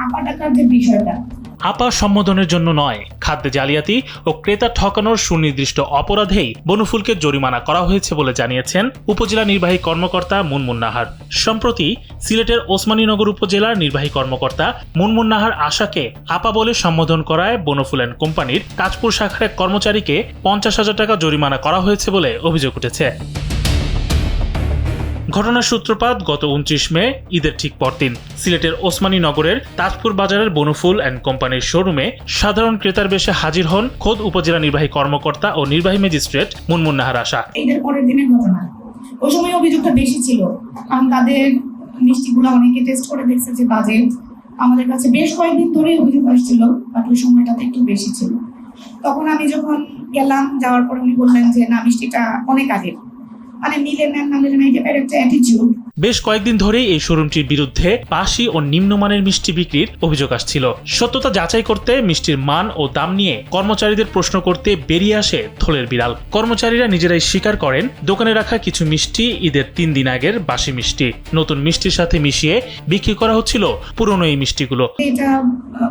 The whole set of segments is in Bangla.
আপা টাকার যে বিষয়টা, আপা সম্বোধনের জন্য নয়, খাদ্যে জালিয়াতি ও ক্রেতা ঠকানোর সুনির্দিষ্ট অপরাধেই বনফুলকে জরিমানা করা হয়েছে বলে জানিয়েছেন উপজেলা নির্বাহী কর্মকর্তা মুনমুন নাহার। সম্প্রতি সিলেটের ওসমানীনগর উপজেলার নির্বাহী কর্মকর্তা মুনমুন নাহার আশাকে আপা বলে সম্বোধন করায় বনফুল অ্যান্ড কোম্পানির কাঁচপুর শাখার এক কর্মচারীকে 50,000 টাকা জরিমানা করা হয়েছে বলে অভিযোগ উঠেছে। ঘটনার সূত্রপাত গত 29 মে ঈদের ঠিক পরদিন সিলেটের ওসমানীনগরের তাজপুর বাজারের বনফুল অ্যান্ড কোম্পানির শোরুমে সাধারণ ক্রেতার বেশে হাজির হন খোদ উপজেলা নির্বাহী কর্মকর্তা ও নির্বাহী ম্যাজিস্ট্রেট মুনমুন নাহার আশা। ঈদের পরের দিনের ঘটনা, ওই সময় অভিযোগটা বেশি ছিল, কারণ তাদের মিষ্টিগুলো অনেকে টেস্ট করে দেখছে যে বাজে। আমাদের কাছে বেশ কয়েকদিন ধরেই অভিযোগ আসছিল, বাট ওই সময়টাতে একটু বেশি ছিল। তখন আমি যখন গেলাম, যাওয়ার পর উনি বললেন যে না, মিষ্টিটা অনেক আগের, মানে নিলে নেন না নিলে নেই টাইপের একটা অ্যাটিটিউড। বেশ কয়েকদিন ধরেই এই শোরুমটির বিরুদ্ধে বাসি ও নিম্নমানের মিষ্টি বিক্রির অভিযোগ আসছিল। সত্যতা যাচাই করতে মিষ্টির মান ও দাম নিয়ে কর্মচারীদের প্রশ্ন করতে বেরিয়ে আসে থলের বিড়াল। কর্মচারীরা নিজেরাই স্বীকার করেন দোকানে রাখা কিছু মিষ্টি ঈদের 3 দিন আগের বাসি মিষ্টি নতুন মিষ্টির সাথে মিশিয়ে বিক্রি করা হচ্ছিল পুরনো এই মিষ্টিগুলো। এটা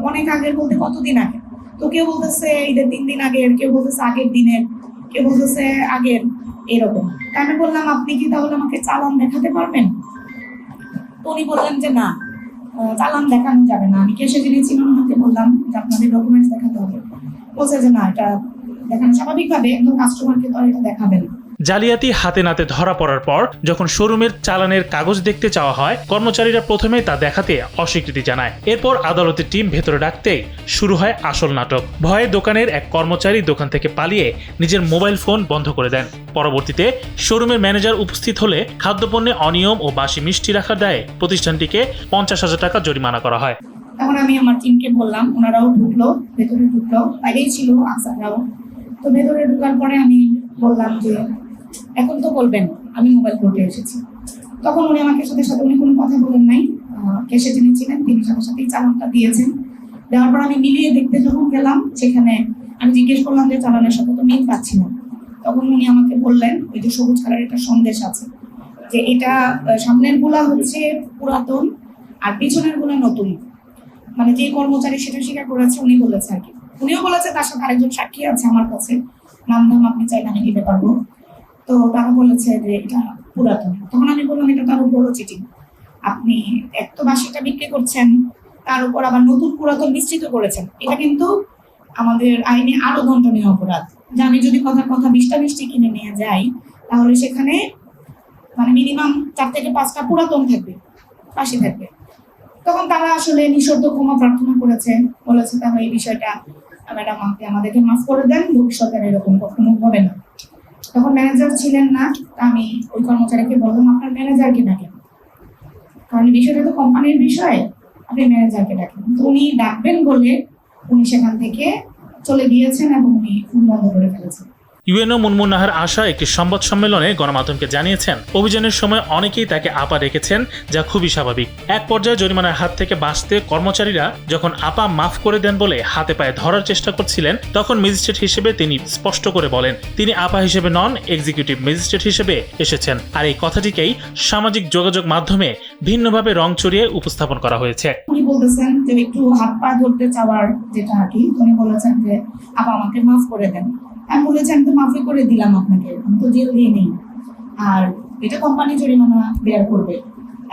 অনেক আগের বলতে কতদিন আগে, তো কেউ বলতেছে ঈদের 3 দিন আগের, কেউ বলতেছে আগের দিনের, কেউ বলতেছে আগের, এরকম। আমি বললাম আপনি কি তাহলে আমাকে চালান দেখাতে পারবেন? তো উনি বললেন যে না, চালান দেখানো যাবে না। আমি কেসে যিনি ছিলেন ওনাকে বললাম যে আপনাদের ডকুমেন্টস দেখাতে হবে। বলছে যে না, এটা দেখানো স্বাভাবিকভাবে একজন কাস্টমারকে তো এটা দেখাবেন। জালিয়াতি হাতে নাতে ধরা পড়ার পর যখন শোরুমের চালানের কাগজ দেখতে চাওয়া হয়, কর্মচারীরা প্রথমেই তা দেখাতে অস্বীকৃতি জানায়। এরপর আদালতের টিম ভেতরে ডাকতেই শুরু হয় আসল নাটক। ভয়ে দোকানের এক কর্মচারী দোকান থেকে পালিয়ে নিজের মোবাইল ফোন বন্ধ করে দেন। পরবর্তীতে শোরুমের ম্যানেজার উপস্থিত হলে খাদ্যপণ্যে অনিয়ম ও বাসি মিষ্টি রাখার দায়ে প্রতিষ্ঠানটিকে 50,000 টাকা জরিমানা করা হয়। তখন আমি আমার টিমকে বললাম, ওনারাও ঢুকলো, ভেতরে ঢুকলো, বাইরেই ছিল আনসাররাও। তো ভেতরে ঢুকার পরে আমি বললাম যে এখন তো বলবেন আমি মোবাইল কোর্টে এসেছি। তখন উনি আমাকে সাথে সাথে উনি কোনো কথা বলেন নাই, কেসে যিনি ছিলেন তিনি সাথে সাথেই চালানটা দিয়েছেন। দেওয়ার পর আমি মিলিয়ে দেখতে যখন গেলাম, সেখানে আমি জিজ্ঞেস করলাম যে চালানের সাথে তো মিল পাচ্ছি না। তখন উনি আমাকে বললেন ওই যে সবুজ কালার একটা সন্দেশ আছে, যে এটা সামনের গুলা হচ্ছে পুরাতন আর পিছনের গুলা নতুন। মানে যে কর্মচারী সেটা স্বীকার করেছে, উনি বলেছে আর কি। উনিও বলেছে তার সাথে আরেকজন সাক্ষী আছে আমার কাছে, নাম ধাম আপনি চাইলে আমি দিতে পারবো। তো তারা বলেছে যে এটা পুরাতন। তখন আমি বললাম এটা তো আরো বড় চিটিং, আপনি এক তো বাসিটা বিক্রি করছেন, তার উপর আবার নতুন পুরাতন মিশ্রিত করেছেন। এটা কিন্তু আমাদের আইনে আরো দণ্ডনীয় অপরাধ। যে আমি যদি কথার কথা 20টা মিষ্টি কিনে নিয়ে যাই, তাহলে সেখানে মানে মিনিমাম 4 থেকে 5টা পুরাতন থাকবে, বাসি থাকবে। তখন তারা আসলে নিঃশর্ত ক্ষমা প্রার্থনা করেছে, বলেছে তাহলে এই বিষয়টা ম্যাডাম আপনি আমাদেরকে মাফ করে দেন, ভবিষ্যতে এরকম কখনো হবে না। তখন ম্যানেজার ছিলেন না, আমি ওই কর্মচারীকে বললাম আপনার ম্যানেজারকে ডাকেন, কারণ বিষয়টা তো কোম্পানির বিষয়, আপনি ম্যানেজারকে ডাকেন। তো উনি ডাকবেন বলে উনি সেখান থেকে চলে গিয়েছেন এবং উনি ফোন বন্ধ করে ফেলেছেন। ইউএনও মুনমুন নাহার আশা একটি সংবাদ সম্মেলনে গণমাধ্যমকে জানিয়েছেন অভিযানের সময় অনেকেই তাকে আপা রেখেছেন, যা খুবই স্বাভাবিক। এক পর্যায়ে জরিমানার হাত থেকে বাঁচতে কর্মচারীরা যখন আপা মাফ করে দেন বলে হাতে পায়ে ধরার চেষ্টা করছিলেন, তখন ম্যাজিস্ট্রেট হিসেবে তিনি স্পষ্ট করে বলেন তিনি আপা হিসেবে নন, এক্সিকিউটিভ ম্যাজিস্ট্রেট হিসেবে এসেছেন। আর এই কথাটিকেই সামাজিক যোগাযোগ মাধ্যমে ভিন্নভাবে রং চড়িয়ে উপস্থাপন করা হয়েছে। উনি বলতেছেন যে একটু হাত পা ধরতে চাওয়ার যেটা আর কি, উনি বলেছেন যে আপা আমাকে মাফ করে দেন। আমি বলেছি আমি তো মাফি করে দিলাম আপনাকে, আমি তো জেল দিয়ে নেই, আর এটা কোম্পানি জরিমানা বেয়ার করবে।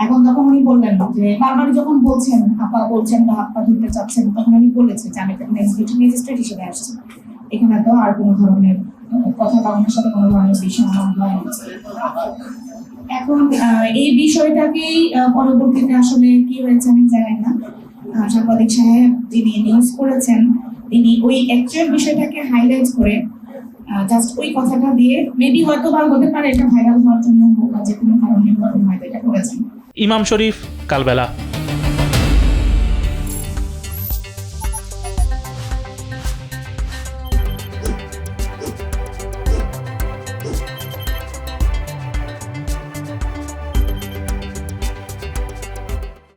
এখন তখন উনি বললেন যে বারবার যখন বলছেন আপা বলছেন বা আপা ধরতে চাচ্ছেন, তখন আমি বলেছি যে আমি এক্সিকিউটিভ ম্যাজিস্ট্রেট হিসেবে আসছি, এখানে তো আর কোনো ধরনের কথা বা আমার সাথে কোনো ধরনের বিষয় হয়। এখন এই বিষয়টাকেই পরবর্তীতে আসলে কি হয়েছে আমি জানি না, সাংবাদিক সাহেব যিনি নিউজ করেছেন তিনি ওই অ্যাকচুয়াল বিষয়টাকে হাইলাইট করে জাস্ট ওই কথাটা দিয়ে মেবি হয়তো বা হতে পারে এটা ভাইরাল হওয়ার জন্য বা যে কোনো কারণে হয়তো এটা করেছেন। ইমাম শরীফ, কালবেলা।